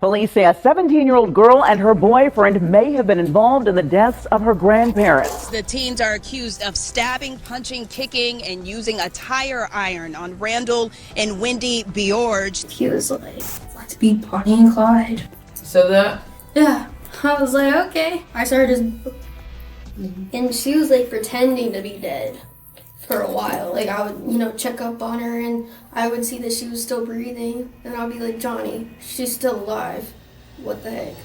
Police say a 17-year-old girl and her boyfriend may have been involved in the deaths of her grandparents. The teens are accused of stabbing, punching, kicking, and using a tire iron on Randall and Wendy Bjorge. He was like, let's be Bonnie and Clyde. So that? Yeah. I was like, okay. I started just... And she was like pretending to be dead for a while. Like I would, check up on her and I would see that she was still breathing. And I'll be like, Johnny, she's still alive. What the heck?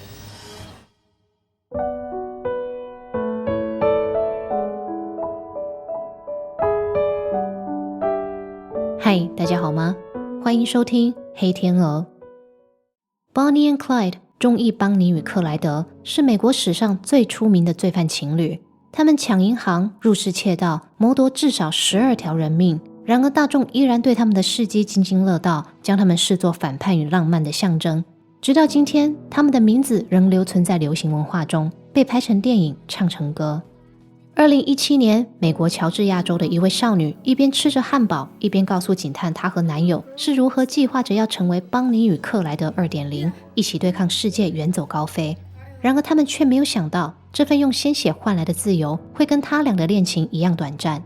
嗨，大家好吗？欢迎收听黑天鹅。Bonnie and Clyde 中译邦尼与克莱德是美国史上最出名的罪犯情侣，他们抢银行、入室窃盗，谋夺至少12条人命。然而大众依然对他们的事迹津津乐道，将他们视作反叛与浪漫的象征。直到今天，他们的名字仍留存在流行文化中，被拍成电影，唱成歌。2017年，美国乔治亚州的一位少女一边吃着汉堡，一边告诉警探她和男友是如何计划着要成为邦尼与克莱德 2.0， 一起对抗世界，远走高飞。然而他们却没有想到，这份用鲜血换来的自由会跟他俩的恋情一样短暂。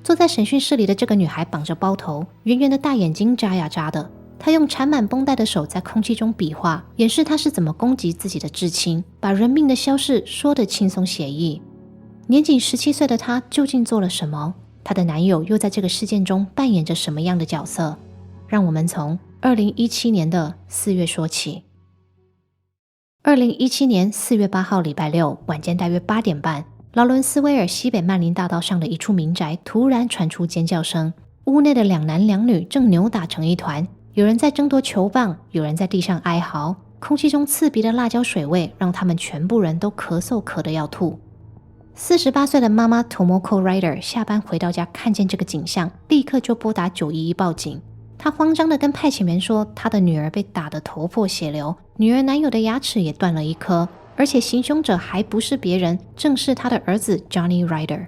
坐在审讯室里的这个女孩绑着包头，圆圆的大眼睛眨呀眨的，她用缠满绷带的手在空气中比划，演示她是怎么攻击自己的至亲，把人命的消逝说得轻松写意。年仅17岁的她究竟做了什么？她的男友又在这个事件中扮演着什么样的角色？让我们从2017年的4月说起。2017年4月8号礼拜六晚间大约8点半，劳伦斯威尔西北曼林大道上的一处民宅突然传出尖叫声，屋内的2男2女正扭打成一团，有人在争夺球棒，有人在地上哀嚎，空气中刺鼻的辣椒水味让他们全部人都咳嗽咳得要吐。48岁的妈妈 Tomoko Ryder 下班回到家，看见这个景象，立刻就拨打911报警。她慌张地跟派遣员说，她的女儿被打得头破血流，女儿男友的牙齿也断了一颗，而且行凶者还不是别人，正是她的儿子 Johnny Ryder。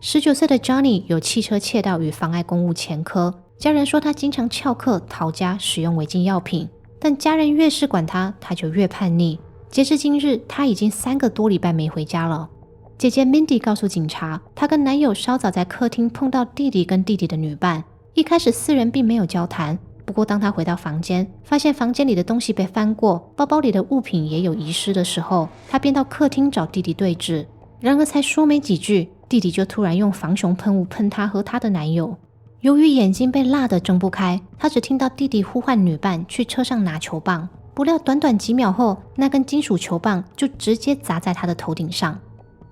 19岁的 Johnny 有汽车窃盗与妨碍公务前科，家人说他经常翘课、逃家、使用违禁药品，但家人越是管他，他就越叛逆。截至今日，他已经3个多礼拜没回家了。姐姐 Mindy 告诉警察，她跟男友稍早在客厅碰到弟弟跟弟弟的女伴，一开始4人并没有交谈，不过当她回到房间，发现房间里的东西被翻过，包包里的物品也有遗失的时候，她便到客厅找弟弟对峙。然而才说没几句，弟弟就突然用防熊喷雾喷她和她的男友。由于眼睛被辣得睁不开，她只听到弟弟呼唤女伴去车上拿球棒，不料短短几秒后，那根金属球棒就直接砸在她的头顶上。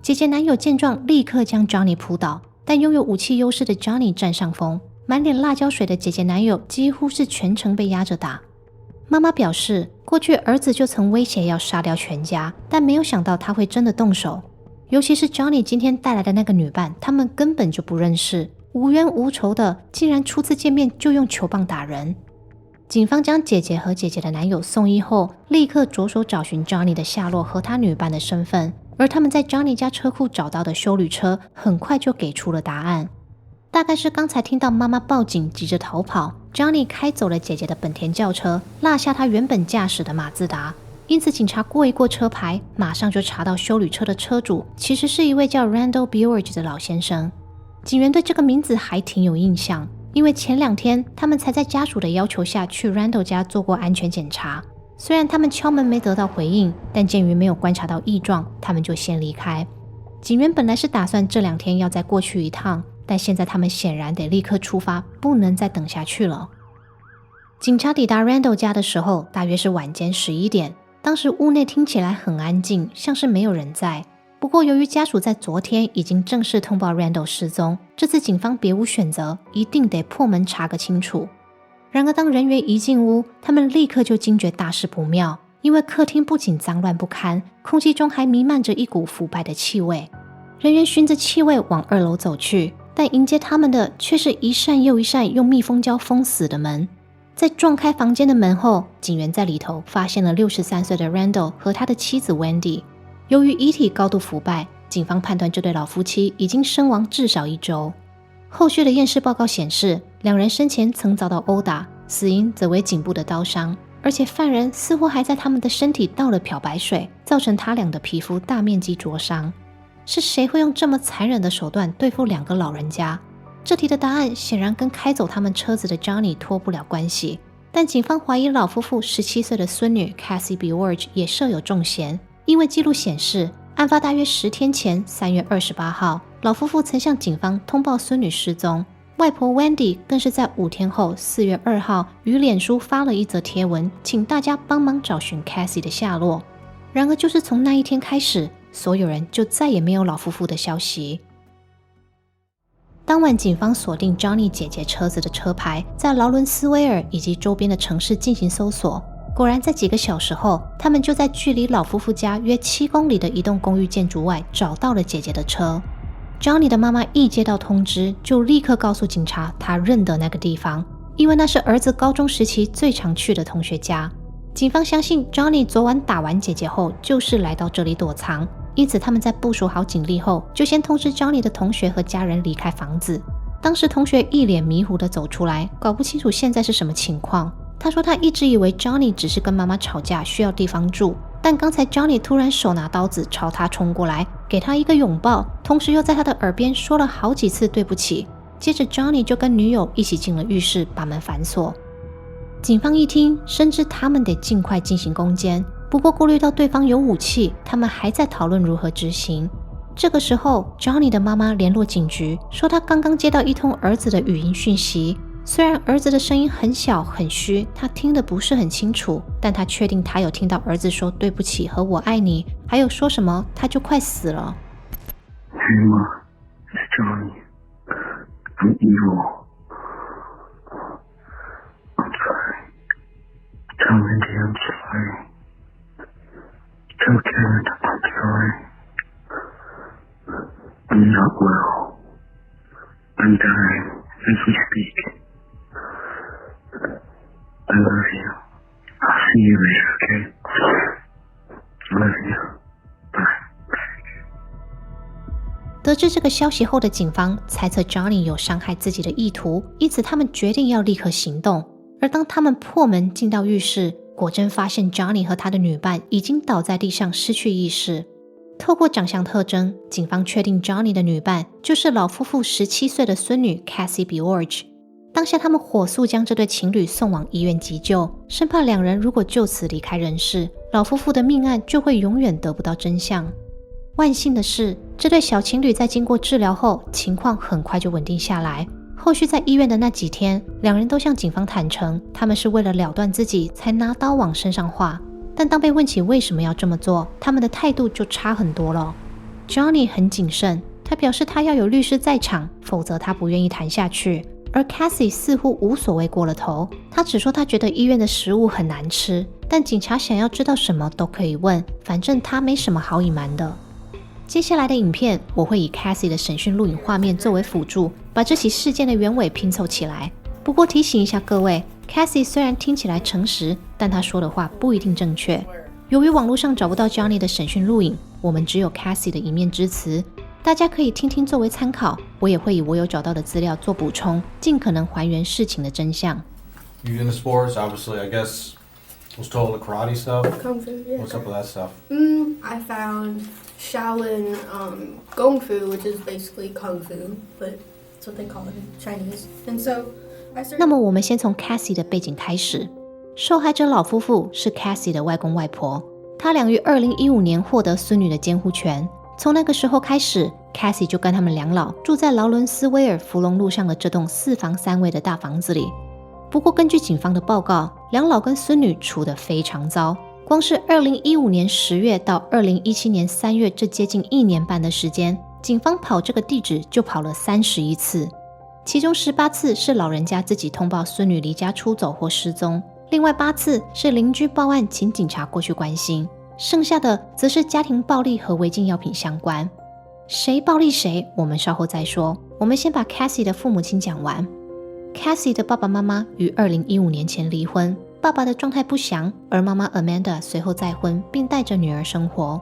姐姐男友见状立刻将 Johnny 扑倒，但拥有武器优势的 Johnny 占上风，满脸辣椒水的姐姐男友几乎是全程被压着打。妈妈表示，过去儿子就曾威胁要杀掉全家，但没有想到他会真的动手。尤其是 Johnny 今天带来的那个女伴，他们根本就不认识，无冤无仇的，竟然初次见面就用球棒打人。警方将姐姐和姐姐的男友送医后，立刻着手找寻 Johnny 的下落和他女伴的身份，而他们在 Johnny 家车库找到的休旅车很快就给出了答案。大概是刚才听到妈妈报警急着逃跑， Johnny 开走了姐姐的本田轿车，落下他原本驾驶的马自达。因此警察过一过车牌，马上就查到休旅车的车主其实是一位叫 Randall Bjorge 的老先生。警员对这个名字还挺有印象，因为前2天他们才在家属的要求下去 Randall 家做过安全检查。虽然他们敲门没得到回应，但鉴于没有观察到异状，他们就先离开。警员本来是打算这2天要再过去一趟，但现在他们显然得立刻出发，不能再等下去了。警察抵达 Randall 家的时候，大约是晚间11点。当时屋内听起来很安静，像是没有人在。不过由于家属在昨天已经正式通报 Randall 失踪，这次警方别无选择，一定得破门查个清楚。然而当人员一进屋，他们立刻就惊觉大事不妙，因为客厅不仅脏乱不堪，空气中还弥漫着一股腐败的气味。人员循着气味往2楼走去，但迎接他们的却是一扇又一扇用密封胶封死的门。在撞开房间的门后，警员在里头发现了63岁的 Randall 和他的妻子 Wendy。 由于遗体高度腐败，警方判断这对老夫妻已经身亡至少1周。后续的验尸报告显示，2人生前曾遭到殴打，死因则为颈部的刀伤。而且犯人似乎还在他们的身体倒了漂白水，造成他俩的皮肤大面积灼伤。是谁会用这么残忍的手段对付2个老人家？这题的答案显然跟开走他们车子的 Johnny 脱不了关系，但警方怀疑老夫妇17岁的孙女 Cassie Beorge 也设有重嫌，因为记录显示，案发大约10天前3月28号，老夫妇曾向警方通报孙女失踪。外婆 Wendy 更是在5天后4月2号于脸书发了一则贴文，请大家帮忙找寻 Cassie 的下落。然而就是从那一天开始，所有人就再也没有老夫妇的消息。当晚警方锁定 Johnny 姐姐车子的车牌，在劳伦斯威尔以及周边的城市进行搜索，果然在几个小时后，他们就在距离老夫妇家约7公里的一栋公寓建筑外找到了姐姐的车。Johnny 的妈妈一接到通知，就立刻告诉警察她认得那个地方，因为那是儿子高中时期最常去的同学家。警方相信 Johnny 昨晚打完姐姐后就是来到这里躲藏，因此他们在部署好警力后，就先通知 Johnny 的同学和家人离开房子。当时同学一脸迷糊地走出来，搞不清楚现在是什么情况。他说他一直以为 Johnny 只是跟妈妈吵架需要地方住，但刚才 Johnny 突然手拿刀子朝他冲过来，给他一个拥抱，同时又在他的耳边说了好几次对不起。接着 Johnny 就跟女友一起进了浴室，把门反锁。警方一听，深知他们得尽快进行攻坚，不过顾虑到对方有武器，他们还在讨论如何执行。这个时候 Johnny 的妈妈联络警局，说她刚刚接到一通儿子的语音讯息，虽然儿子的声音很小很虚，他听得不是很清楚，但他确定他有听到儿子说对不起和我爱你，还有说什么他就快死了。 Hey Ma, it's Johnny. I'm evil. I'm sorry. Tell Wendy I'm sorry. Tell Kevin I'm sorry. I'm not well. I'm dying as we speak. I love you. I'll see you later, okay? Love you. Bye. 得知这个消息后的警方猜测 Johnny 有伤害自己的意图，因此他们决定要立刻行动。而当他们破门进到浴室，果真发现 Johnny 和他的女伴已经倒在地上失去意识。透过长相特征，警方确定 Johnny 的女伴就是老夫妇17岁的孙女 Cassie Beorge。当下他们火速将这对情侣送往医院急救，生怕两人如果就此离开人世，老夫妇的命案就会永远得不到真相。万幸的是，这对小情侣在经过治疗后，情况很快就稳定下来。后续在医院的那几天，两人都向警方坦诚，他们是为了了断自己才拿刀往身上划。但当被问起为什么要这么做，他们的态度就差很多了。Johnny 很谨慎，他表示他要有律师在场，否则他不愿意谈下去。而 Cassie 似乎无所谓过了头，他只说他觉得医院的食物很难吃，但警察想要知道什么都可以问，反正他没什么好隐瞒的。接下来的影片，我会以 Cassie 的审讯录影画面作为辅助，把这起事件的原委拼凑起来。不过提醒一下各位， Cassie 虽然听起来诚实，但她说的话不一定正确。由于网络上找不到 Johnny 的审讯录影，我们只有 Cassie 的一面之词，大家可以听听作为参考，我也会以我有找到的资料做补充，尽可能还原事情的真相。 You into sports? Obviously, I guess was told the karate stuff. Kung Fu, yeah. What's up with that stuff? I found Shaolin Gong Fu, which is basically Kung Fu, but that's what they call it in Chinese. And so I started... 那么我们先从 Cassie 的背景开始。受害者老夫妇是 Cassie 的外公外婆，他俩于2015年获得孙女的监护权。从那个时候开始， Cassie 就跟他们两老住在劳伦斯威尔福隆路上的这栋4房3卫的大房子里。不过根据警方的报告，两老跟孙女处得非常糟。光是2015年10月到2017年3月这接近1年半的时间，警方跑这个地址就跑了31次，其中18次是老人家自己通报孙女离家出走或失踪，另外8次是邻居报案请警察过去关心，剩下的则是家庭暴力和违禁药品相关。谁暴力谁，我们稍后再说。我们先把 Cassie 的父母亲讲完。Cassie 的爸爸妈妈于2015年前离婚，爸爸的状态不详，而妈妈 Amanda 随后再婚，并带着女儿生活。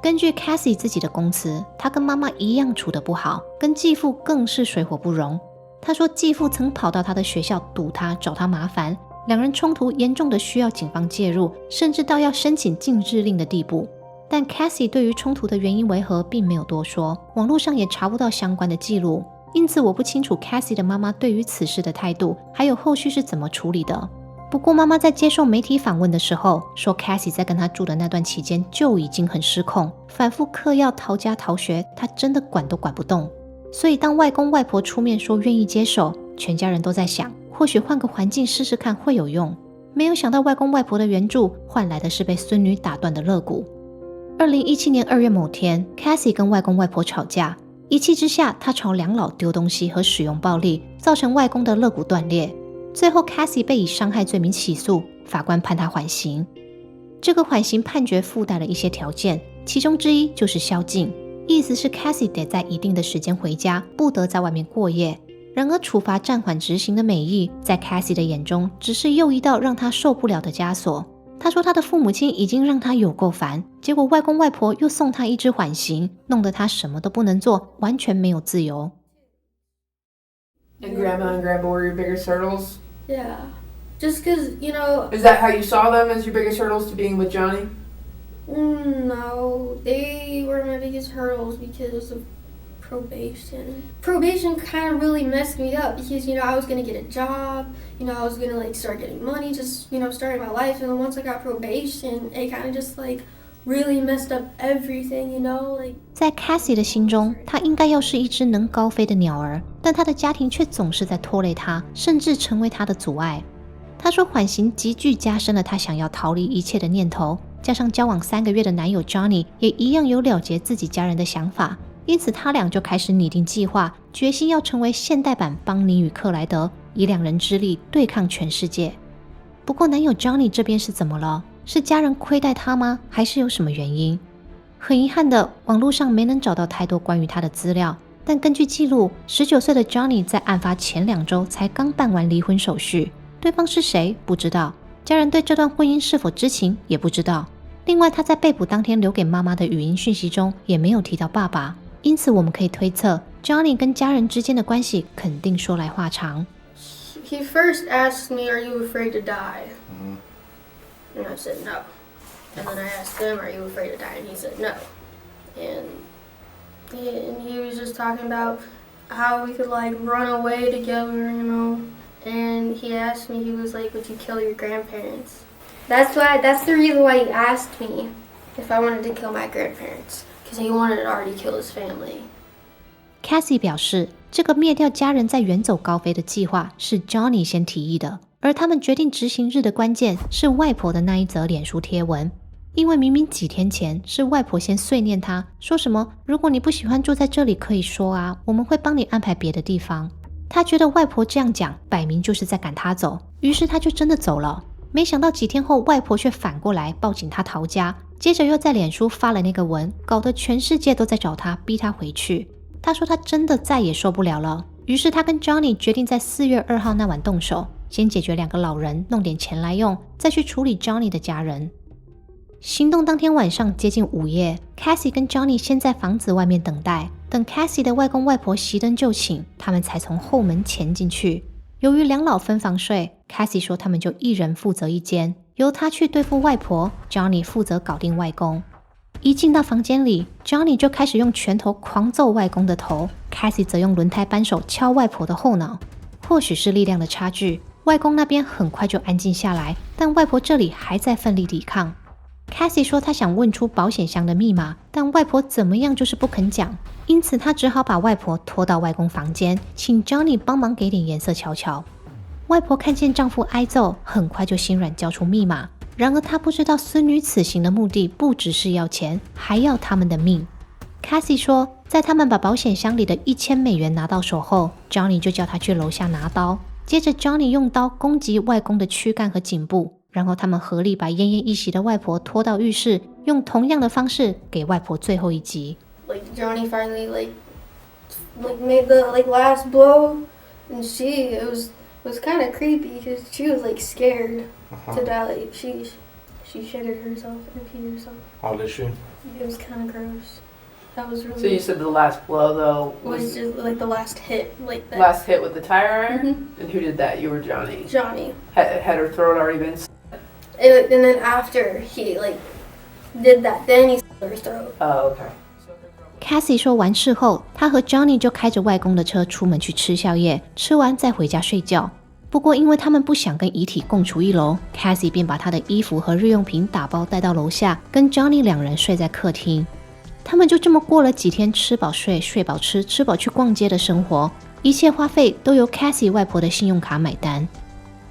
根据 Cassie 自己的供词，她跟妈妈一样处得不好，跟继父更是水火不容。她说继父曾跑到她的学校堵她，找她麻烦，两人冲突严重的需要警方介入，甚至到要申请禁制令的地步。但 Cassie 对于冲突的原因为何并没有多说，网络上也查不到相关的记录，因此我不清楚 Cassie 的妈妈对于此事的态度，还有后续是怎么处理的。不过妈妈在接受媒体访问的时候说， Cassie 在跟她住的那段期间就已经很失控，反复嗑药逃家逃学，她真的管都管不动。所以当外公外婆出面说愿意接手，全家人都在想，或许换个环境试试看会有用。没有想到外公外婆的援助换来的是被孙女打断的肋骨。2017年2月某天， Cassie 跟外公外婆吵架，一气之下她朝两老丢东西和使用暴力，造成外公的肋骨断裂。最后 Cassie 被以伤害罪名起诉，法官判她缓刑。这个缓刑判决附带了一些条件，其中之一就是宵禁，意思是 Cassie 得在一定的时间回家，不得在外面过夜。然而处罚暂缓执行的美意，在 Cassie 的眼中只是又一道让她受不了的枷锁。她说她的父母亲已经让她有够烦，结果外公外婆又送她一支缓刑，弄得她什么都不能做，完全没有自由。 And Grandma and Grandpa were your biggest hurdles? Yeah. Just because, you know, Is that how you saw them as your biggest hurdles to being with Johnny? no, they were my biggest hurdles because of probation. Probation kind of really messed me up because, you know, I was going to get a job, you know, I was going to, like, start getting money, just, you know, starting my life. And then once I got probation, it kind of just, like, really messed up everything, you know, like. 在 Cassie 的心中，她应该要是一只能高飞的鸟儿，但她的家庭却总是在拖累她，甚至成为她的阻碍。她说缓刑急剧加深了她想要逃离一切的念头，加上交往3个月的男友 Johnny 也一样有了结自己家人的想法，因此他俩就开始拟定计划，决心要成为现代版邦尼与克莱德，以2人之力对抗全世界。不过男友 Johnny 这边是怎么了？是家人亏待他吗？还是有什么原因？很遗憾的，网络上没能找到太多关于他的资料，但根据记录，19岁的 Johnny 在案发前2周才刚办完离婚手续，对方是谁不知道，家人对这段婚姻是否知情也不知道。另外他在被捕当天留给妈妈的语音讯息中也没有提到爸爸，因此我们可以推测 Johnny 跟家人之间的关系肯定说来话长。 He first asked me, "Are you afraid to die?" And I said no. And then I asked him, "Are you afraid to die?" And he said no. And he was just talking about how we could, like, run away together, you know. And he asked me, he was like, "Would you kill your grandparents?" That's the reason why he asked me if I wanted to kill my grandparents, because he wanted to already kill his family. Cassie 表示，这个灭掉家人在远走高飞的计划是 Johnny 先提议的，而他们决定执行日的关键是外婆的那一则脸书贴文。因为明明几天前是外婆先碎念他，说什么如果你不喜欢住在这里可以说啊，我们会帮你安排别的地方。他觉得外婆这样讲摆明就是在赶他走，于是他就真的走了。没想到几天后外婆却反过来报警他逃家，接着又在脸书发了那个文，搞得全世界都在找他，逼他回去。他说他真的再也受不了了，于是他跟 Johnny 决定在4月2号那晚动手，先解决2个老人，弄点钱来用，再去处理 Johnny 的家人。行动当天晚上接近午夜， Cassie 跟 Johnny 先在房子外面等待，等 Cassie 的外公外婆熄灯就寝，他们才从后门潜进去。由于2老分房睡， Cassie 说他们就一人负责一间，由他去对付外婆， Johnny 负责搞定外公。一进到房间里， Johnny 就开始用拳头狂揍外公的头， Cassie 则用轮胎扳手敲外婆的后脑。或许是力量的差距，外公那边很快就安静下来，但外婆这里还在奋力抵抗。 Cassie 说她想问出保险箱的密码，但外婆怎么样就是不肯讲，因此她只好把外婆拖到外公房间，请 Johnny 帮忙给点颜色瞧瞧。外婆看见丈夫挨揍，很快就心软交出密码。然而她不知道孙女此行的目的不只是要钱，还要他们的命。 Cassie 说在他们把保险箱里的$1000拿到手后， Johnny 就叫他去楼下拿刀，接着 Johnny 用刀攻击外公的躯干和颈部，然后他们合力把奄奄一息的外婆拖到浴室，用同样的方式给外婆最后一击。 Like Johnny finally like made the like last blow, and it was kind of creepy because she was like scared to die. Like she shitted herself and peed herself. How did she? It was kind of gross. That was really. So you said the last blow though was just like the last hit, like that. last hit with the tire iron. And who did that? You or Johnny? Johnny. Had her throat already been? And then after he like did that, then he slit her throat. Oh, okay. Cassie 说完事后，她和 Johnny 就开着外公的车出门去吃宵夜，吃完再回家睡觉。不过因为他们不想跟遗体共处一楼， Cassie 便把她的衣服和日用品打包带到楼下，跟 Johnny 两人睡在客厅。他们就这么过了几天吃饱睡，睡饱吃，吃饱去逛街的生活，一切花费都由 Cassie 外婆的信用卡买单。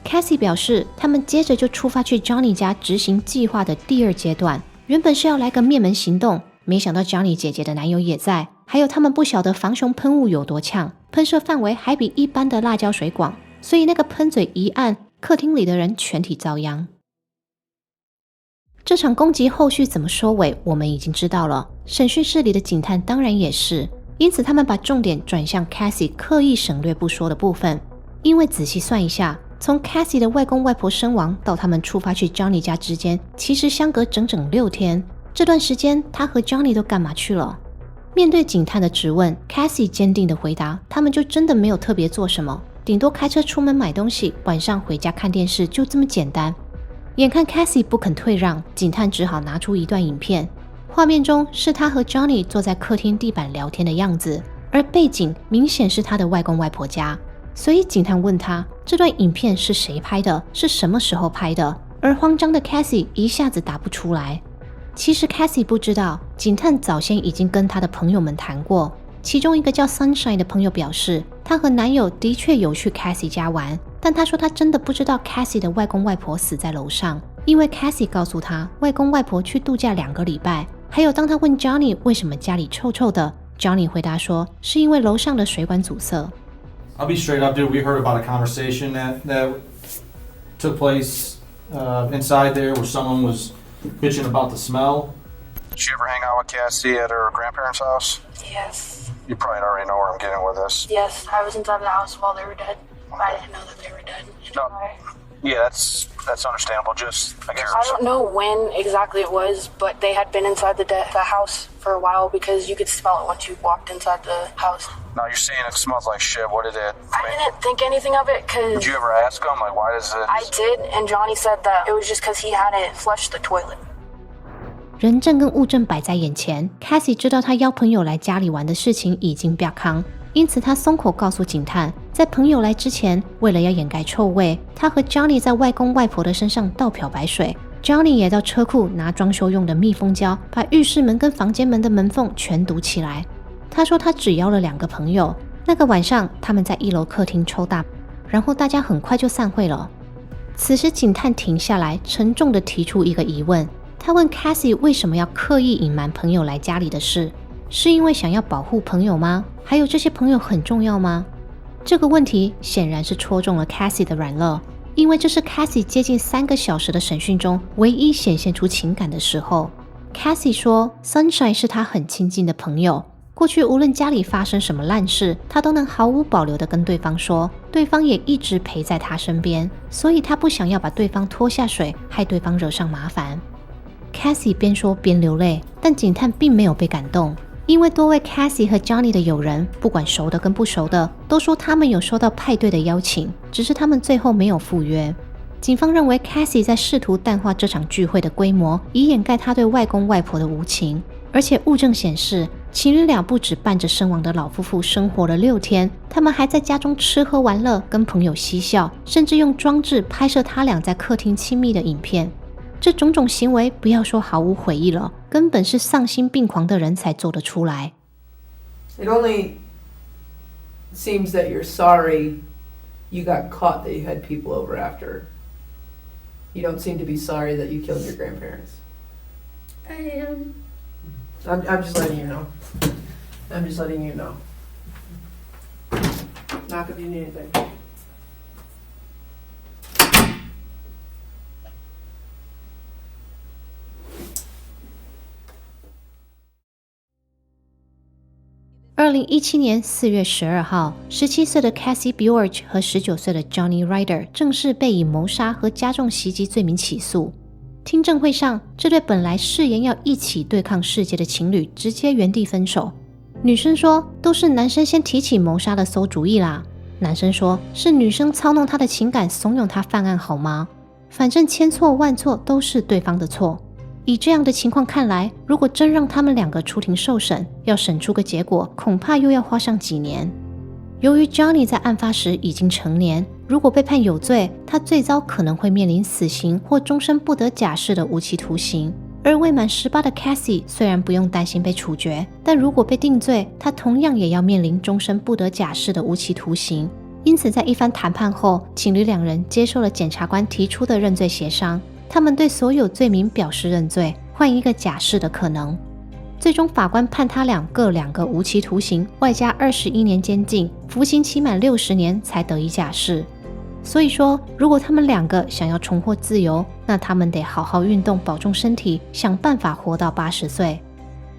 Cassie 表示，他们接着就出发去 Johnny 家执行计划的第二阶段，原本是要来个灭门行动，没想到 Johnny 姐姐的男友也在，还有他们不晓得防熊喷雾有多呛，喷射范围还比一般的辣椒水广，所以那个喷嘴一按，客厅里的人全体遭殃。这场攻击后续怎么收尾，我们已经知道了。审讯室里的警探当然也是，因此他们把重点转向 Cassie 刻意省略不说的部分。因为仔细算一下，从 Cassie 的外公外婆身亡到他们出发去 Johnny 家之间，其实相隔整整6天。这段时间，他和 Johnny 都干嘛去了？面对警探的质问， Cassie 坚定地回答，他们就真的没有特别做什么，顶多开车出门买东西，晚上回家看电视，就这么简单。眼看 Cassie 不肯退让，警探只好拿出一段影片，画面中是他和 Johnny 坐在客厅地板聊天的样子，而背景明显是他的外公外婆家。所以警探问他，这段影片是谁拍的，是什么时候拍的？而慌张的 Cassie 一下子答不出来。其实 Cassie 不知道，警探早先已经跟他的朋友们谈过，其中一个叫 Sunshine 的朋友表示，她和男友的确有去 Cassie 家玩，但她说她真的不知道 Cassie 的外公外婆死在楼上，因为 Cassie 告诉她，外公外婆去度假2个礼拜。还有当她问 Johnny 为什么家里臭臭的， Johnny 回答说，是因为楼上的水管阻塞。I'll be straight up, dude. We heard about a conversation that took place inside there where someone was bitching about the smell. Did you ever hang out with Cassie at her grandparents' house? Yes. You probably already know where I'm getting with this. Yes, I was inside the house while they were dead. I didn't know that they were dead. No. Yeah, that's understandable. Just I guess I don't know when exactly it was, but they had been inside the house for a while because you could smell it once you walked inside the house. Now you're saying it smells like shit. What did it? I didn't think anything of it because... Did you ever ask him, like, why does it... I did, and Johnny said that it was just because he hadn't flushed the toilet. 人证跟物证摆在眼前， Cassie 知道他邀朋友来家里玩的事情已经曝光，因此他松口告诉警探，在朋友来之前，为了要掩盖臭味，他和 Johnny 在外公外婆的身上倒漂白水， Johnny 也到车库拿装修用的密封胶，把浴室门跟房间门的门缝全堵起来。他说他只邀了2个朋友，那个晚上他们在1楼客厅抽大，然后大家很快就散会了。此时警探停下来，沉重地提出一个疑问，他问 Cassie 为什么要刻意隐瞒朋友来家里的事，是因为想要保护朋友吗？还有这些朋友很重要吗？这个问题显然是戳中了 Cassie 的软肋，因为这是 Cassie 接近3个小时的审讯中唯一显现出情感的时候。Cassie 说 Sunshine 是她很亲近的朋友，过去无论家里发生什么烂事，她都能毫无保留地跟对方说，对方也一直陪在她身边，所以她不想要把对方拖下水，害对方惹上麻烦。Cassie 边说边流泪，但警探并没有被感动，因为多位 Cassie 和 Johnny 的友人，不管熟的跟不熟的，都说他们有收到派对的邀请，只是他们最后没有赴约。警方认为 Cassie 在试图淡化这场聚会的规模，以掩盖他对外公外婆的无情，而且物证显示，情侣俩不止伴着身亡的老夫妇生活了6天，他们还在家中吃喝玩乐，跟朋友嬉笑，甚至用装置拍摄他俩在客厅亲密的影片。这种种行为，不要说毫无悔意了，根本是丧心病狂的人才做得出来。 It only seems that you're sorry you got caught that you had people over after. You don't seem to be sorry that you killed your grandparents. I am. I'm just letting you know. I'm just letting you know. Knock if you need anything.2017年4月12号，17岁的 Cassie Bjorge 和19岁的 Johnny Ryder 正式被以谋杀和加重袭击罪名起诉。听证会上，这对本来誓言要一起对抗世界的情侣直接原地分手。女生说都是男生先提起谋杀的馊主意啦，男生说是女生操弄他的情感，怂恿他犯案好吗？反正千错万错都是对方的错。以这样的情况看来，如果真让他们两个出庭受审，要审出个结果，恐怕又要花上几年。由于 Johnny 在案发时已经成年，如果被判有罪，他最糟可能会面临死刑或终身不得假释的无期徒刑。而未满18的 Cassie 虽然不用担心被处决，但如果被定罪，他同样也要面临终身不得假释的无期徒刑。因此在一番谈判后，情侣两人接受了检察官提出的认罪协商，他们对所有罪名表示认罪，换一个假释的可能。最终法官判他俩各2个无期徒刑，外加21年监禁，服刑期满60年才得以假释。所以说，如果他们2个想要重获自由，那他们得好好运动，保重身体，想办法活到80岁。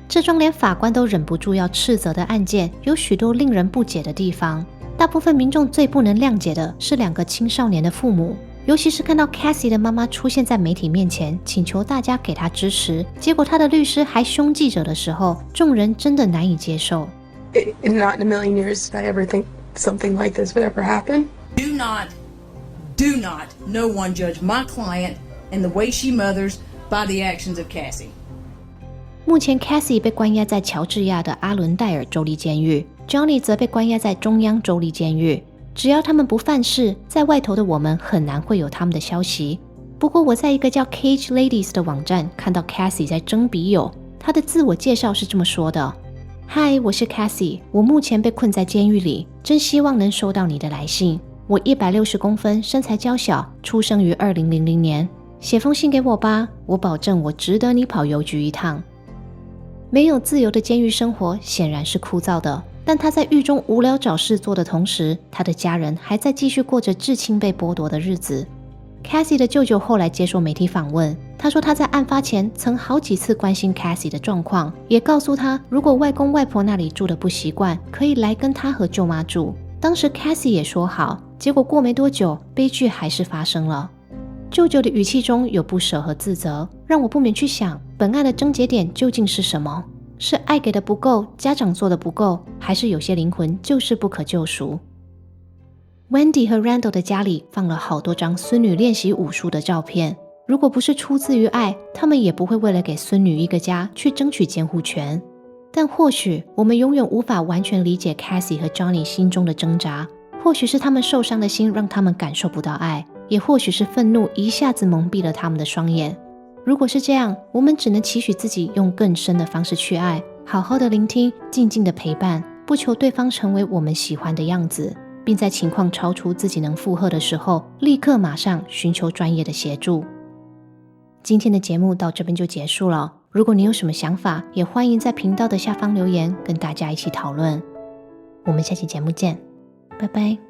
这桩连法官都忍不住要斥责的案件，有许多令人不解的地方。大部分民众最不能谅解的是2个青少年的父母，尤其是看到 Cassie 的妈妈出现在媒体面前，请求大家给她支持，结果她的律师还凶记者的时候，众人真的难以接受。Not in a million years did I ever think something like this would ever happen. Do not, no one judge my client and the way she mothers by the actions of Cassie. 目前 Cassie 被关押在乔治亚的阿伦戴尔州立监狱， Johnny 则被关押在中央州立监狱。只要他们不犯事，在外头的我们很难会有他们的消息。不过我在一个叫 Cage Ladies 的网站看到 Cassie 在征笔友，她的自我介绍是这么说的：嗨，我是 Cassie， 我目前被困在监狱里，真希望能收到你的来信。我160公分，身材娇小，出生于2000年。写封信给我吧，我保证我值得你跑邮局一趟。没有自由的监狱生活显然是枯燥的，但他在狱中无聊找事做的同时，他的家人还在继续过着至亲被剥夺的日子。Cassie 的舅舅后来接受媒体访问，他说他在案发前曾好几次关心 Cassie 的状况，也告诉他如果外公外婆那里住的不习惯，可以来跟他和舅妈住。当时 Cassie 也说好，结果过没多久，悲剧还是发生了。舅舅的语气中有不舍和自责，让我不免去想，本案的症结点究竟是什么？是爱给的不够，家长做的不够，还是有些灵魂就是不可救赎？ Wendy 和 Randall 的家里放了好多张孙女练习武术的照片，如果不是出自于爱，他们也不会为了给孙女一个家去争取监护权。但或许我们永远无法完全理解 Cassie 和 Johnny 心中的挣扎，或许是他们受伤的心让他们感受不到爱，也或许是愤怒一下子蒙蔽了他们的双眼。如果是这样，我们只能期许自己用更深的方式去爱，好好的聆听，静静的陪伴，不求对方成为我们喜欢的样子，并在情况超出自己能负荷的时候，立刻马上寻求专业的协助。今天的节目到这边就结束了，如果你有什么想法，也欢迎在频道的下方留言，跟大家一起讨论。我们下期节目见，拜拜。